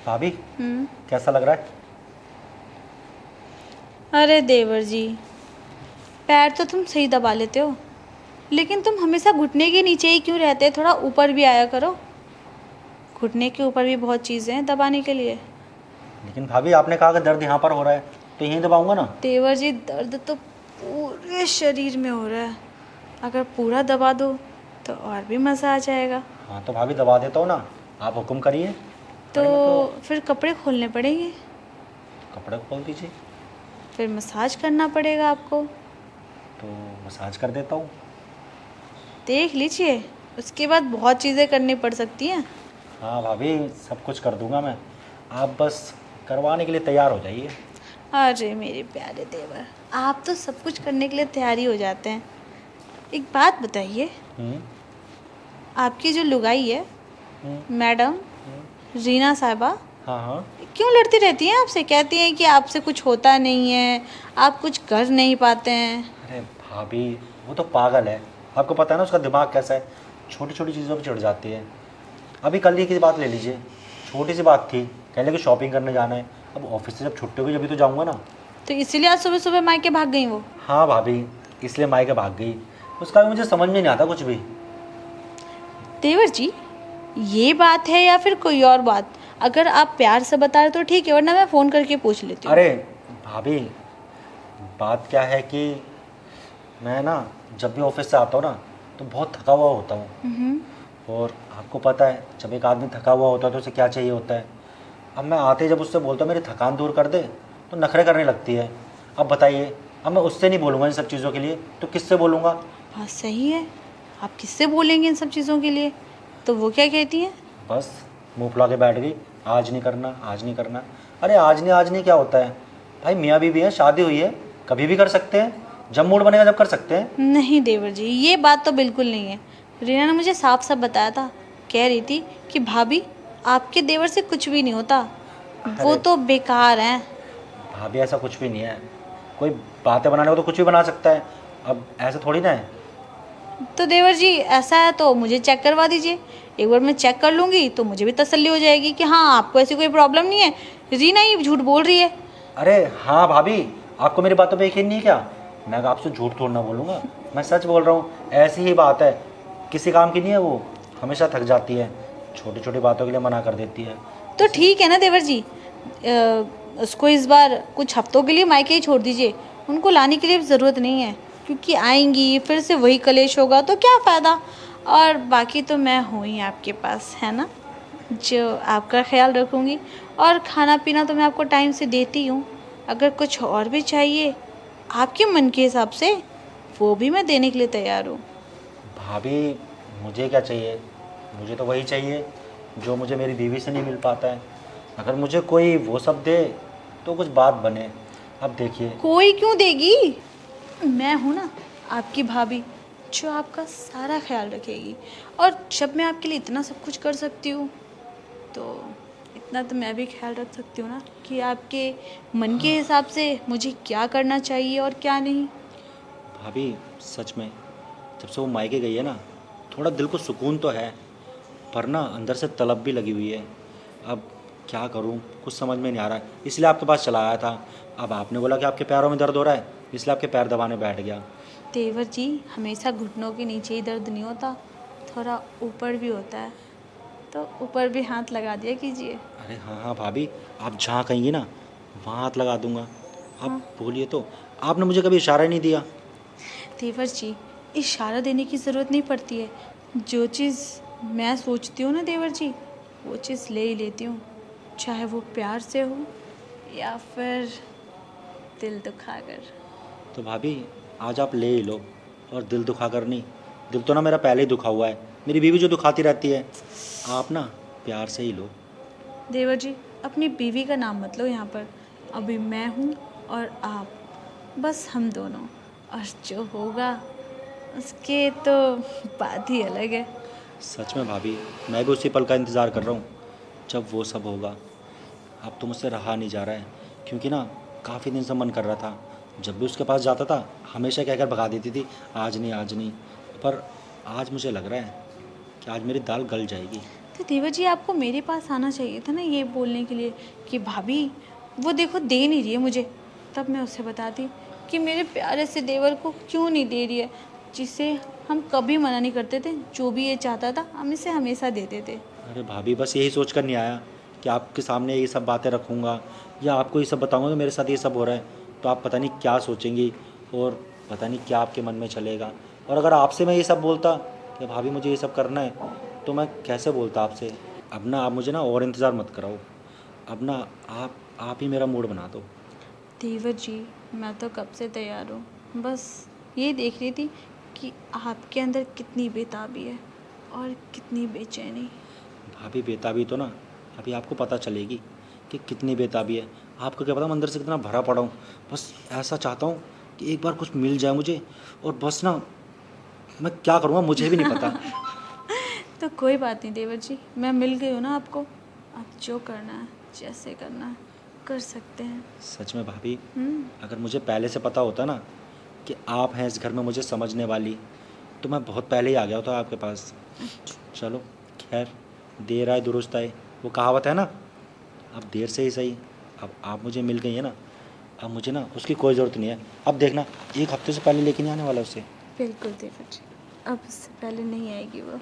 भाभी कैसा लग रहा है? अरे देवर जी, पैर तो तुम सही दबा लेते हो, लेकिन तुम हमेशा घुटने के नीचे ही क्यों रहते? थोड़ा ऊपर भी आया करो। घुटने के ऊपर भी बहुत चीज़ें हैं दबाने के लिए। लेकिन भाभी आपने कहा कि दर्द यहाँ पर हो रहा है तो यहीं दबाऊंगा ना। देवर जी, दर्द तो पूरे शरीर में हो रहा है। अगर पूरा दबा दो तो और भी मज़ा आ जाएगा। हाँ तो भाभी दबा देता हूँ ना, आप हुक्म करिए। तो अरे मैं तो फिर कपड़े खोलने पड़ेंगे, कपड़े खोल दीजिए फिर मसाज करना पड़ेगा आपको। तो मसाज कर देता हूँ। देख लीजिए, उसके बाद बहुत चीज़ें करनी पड़ सकती हैं। हाँ भाभी सब कुछ कर दूंगा मैं, आप बस करवाने के लिए तैयार हो जाइए। अरे मेरे प्यारे देवर, आप तो सब कुछ करने के लिए तैयारी हो जाते हैं। एक बात बताइए, हम्म, आपकी जो लुगाई है हम्म, मैडम रीना साहिबा, हाँ हाँ। क्यों लड़ती रहती हैं आपसे? कहती हैं कि आपसे कुछ होता नहीं है, आप कुछ कर नहीं पाते हैं। अरे भाभी वो तो पागल है, आपको पता है ना उसका दिमाग कैसा है, छोटी छोटी चीज़ों पर चिढ़ जाती है। अभी कल ही की बात ले लीजिए, छोटी सी बात थी, कहने कि शॉपिंग करने जाना है। अब ऑफिस से जब छुट्टी होगी जब तो जाऊंगा ना। तो इसीलिए आज सुबह सुबह मायके भाग गई वो। हाँ भाभी, इसलिए मायके भाग गई। उसका भी मुझे समझ में नहीं आता कुछ भी। देवर जी, ये बात है या फिर कोई और बात? अगर आप प्यार से बता रहे तो ठीक है, वरना मैं फ़ोन करके पूछ लेती हूँ। अरे भाभी, बात क्या है कि मैं ना जब भी ऑफिस से आता हूँ ना तो बहुत थका हुआ होता हूँ। और आपको पता है जब एक आदमी थका हुआ होता है तो उसे क्या चाहिए होता है। अब मैं आते ही जब उससे बोलता हूँ मेरी थकान दूर कर दे तो नखरे करने लगती है। अब बताइए, अब मैं उससे नहीं बोलूँगा इन सब चीज़ों के लिए तो किससे बोलूँगा? बात सही है, आप किससे बोलेंगे इन सब चीज़ों के लिए? तो वो क्या कहती हैं? बस मुंह फुला के बैठ गई, आज नहीं करना आज नहीं करना। अरे आज नहीं क्या होता है भाई, मियाँ बीवी है, शादी हुई है, कभी भी कर सकते हैं, जब मूड बनेगा जब कर सकते हैं। नहीं देवर जी, ये बात तो बिल्कुल नहीं है। रीना ने मुझे साफ साफ बताया था, कह रही थी कि भाभी आपके देवर से कुछ भी नहीं होता, वो अरे तो बेकार हैं। भाभी ऐसा कुछ भी नहीं है, कोई बातें बनाने को तो कुछ भी बना सकता है, अब ऐसे थोड़ी ना है। तो देवर जी, ऐसा है तो मुझे चेक करवा दीजिए। एक बार मैं चेक कर लूँगी तो मुझे भी तसल्ली हो जाएगी कि हाँ, आपको ऐसी कोई प्रॉब्लम नहीं है। रीना ही झूठ बोल रही है। अरे हाँ भाभी, आपको मेरी बातों पे यकीन नहीं है क्या? मैं आपसे झूठ थोड़ा ना बोलूँगा, मैं सच बोल रहा हूँ, ऐसी ही बात है, किसी काम की नहीं है वो, हमेशा थक जाती है, छोटी छोटी बातों के लिए मना कर देती है। तो ठीक है ना देवर जी, उसको इस बार कुछ हफ्तों के लिए मायके ही छोड़ दीजिए। उनको लाने की लिए ज़रूरत नहीं है, क्योंकि आएंगी फिर से वही कलेश होगा तो क्या फ़ायदा। और बाकी तो मैं हूँ ही आपके पास, है ना, जो आपका ख्याल रखूँगी। और खाना पीना तो मैं आपको टाइम से देती हूँ। अगर कुछ और भी चाहिए आपके मन के हिसाब से, वो भी मैं देने के लिए तैयार हूँ। भाभी मुझे क्या चाहिए, मुझे तो वही चाहिए जो मुझे मेरी बीवी से नहीं मिल पाता है। अगर मुझे कोई वो सब दे तो कुछ बात बने। अब देखिए, कोई क्यों देगी? मैं हूँ ना आपकी भाभी, जो आपका सारा ख्याल रखेगी। और जब मैं आपके लिए इतना सब कुछ कर सकती हूँ तो इतना तो मैं भी ख्याल रख सकती हूँ ना, कि आपके मन के हिसाब से मुझे क्या करना चाहिए और क्या नहीं। भाभी सच में जब से वो मायके गई है ना, थोड़ा दिल को सुकून तो है, पर ना अंदर से तलब भी लगी हुई है। अब क्या करूं, कुछ समझ में नहीं आ रहा है, इसलिए आपके पास चला आया था। अब आपने बोला कि आपके पैरों में दर्द हो रहा है, इसलिए आपके पैर दबाने बैठ गया। देवर जी, हमेशा घुटनों के नीचे ही दर्द नहीं होता, थोड़ा ऊपर भी होता है, तो ऊपर भी हाथ लगा दिया कीजिए। अरे हाँ हाँ भाभी, आप जहाँ कहेंगी ना वहाँ हाथ लगा दूंगा। आप बोलिए तो, आपने मुझे कभी इशारा ही नहीं दिया। देवर जी, इशारा देने की ज़रूरत नहीं पड़ती है। जो चीज़ मैं सोचती हूँ ना देवर जी, वो चीज़ ले ही लेती हूँ, चाहे वो प्यार से हो या फिर दिल दुखाकर। तो भाभी आज आप ले ही लो, और दिल दुखा कर नहीं, दिल तो ना मेरा पहले ही दुखा हुआ है, मेरी बीवी जो दुखाती रहती है, आप ना प्यार से ही लो। देवर जी, अपनी बीवी का नाम मत लो यहाँ पर। अभी मैं हूँ और आप, बस हम दोनों। और जो होगा उसके तो बात ही अलग है। सच में भाभी, मैं भी उसी पल का इंतज़ार कर रहा हूँ जब वो सब होगा। अब तो मुझसे रहा नहीं जा रहा है, क्योंकि ना काफ़ी दिन से मन कर रहा था, जब भी उसके पास जाता था हमेशा कहकर भगा देती थी आज नहीं आज नहीं। पर आज मुझे लग रहा है कि आज मेरी दाल गल जाएगी। तो देवर जी आपको मेरे पास आना चाहिए था ना ये बोलने के लिए कि भाभी वो देखो दे नहीं रही है मुझे। तब मैं उसे बताती कि मेरे प्यारे से देवर को क्यों नहीं दे रही है, जिसे हम कभी मना नहीं करते थे, जो भी ये चाहता था हम इसे हमेशा देते थे। अरे भाभी, बस यही सोच कर नहीं आया कि आपके सामने ये सब बातें रखूँगा या आपको ये सब बताऊँगा कि मेरे साथ ये सब हो रहा है, तो आप पता नहीं क्या सोचेंगी और पता नहीं क्या आपके मन में चलेगा। और अगर आपसे मैं ये सब बोलता कि भाभी मुझे ये सब करना है, तो मैं कैसे बोलता आपसे। अब ना आप मुझे ना और इंतज़ार मत कराओ, अब ना आप ही मेरा मूड बना दो। देवर जी मैं तो कब से तैयार हूँ, बस ये देख रही थी कि आपके अंदर कितनी बेताबी है और कितनी बेचैनी। भाभी बेताबी तो ना अभी आपको पता चलेगी कि कितनी बेताबी है। आपको क्या पता मैं अंदर से कितना भरा पड़ा हूँ। बस ऐसा चाहता हूँ कि एक बार कुछ मिल जाए मुझे, और बस ना मैं क्या करूँगा मुझे भी नहीं पता। तो कोई बात नहीं देवर जी, मैं मिल गई हूँ ना आपको, आप जो करना है जैसे करना है कर सकते हैं। सच में भाभी, हम्म। अगर मुझे पहले से पता होता ना कि आप हैं इस घर में मुझे समझने वाली, तो मैं बहुत पहले ही आ गया होता आपके पास। चलो खैर, देर आए दुरुस्त आए, वो कहावत है ना। अब देर से ही सही, अब आप मुझे मिल गई है ना, अब मुझे ना उसकी कोई ज़रूरत नहीं है। अब देखना, एक हफ्ते से पहले लेके नहीं आने वाला उससे। बिल्कुल देवर जी, अब इससे पहले नहीं आएगी वो।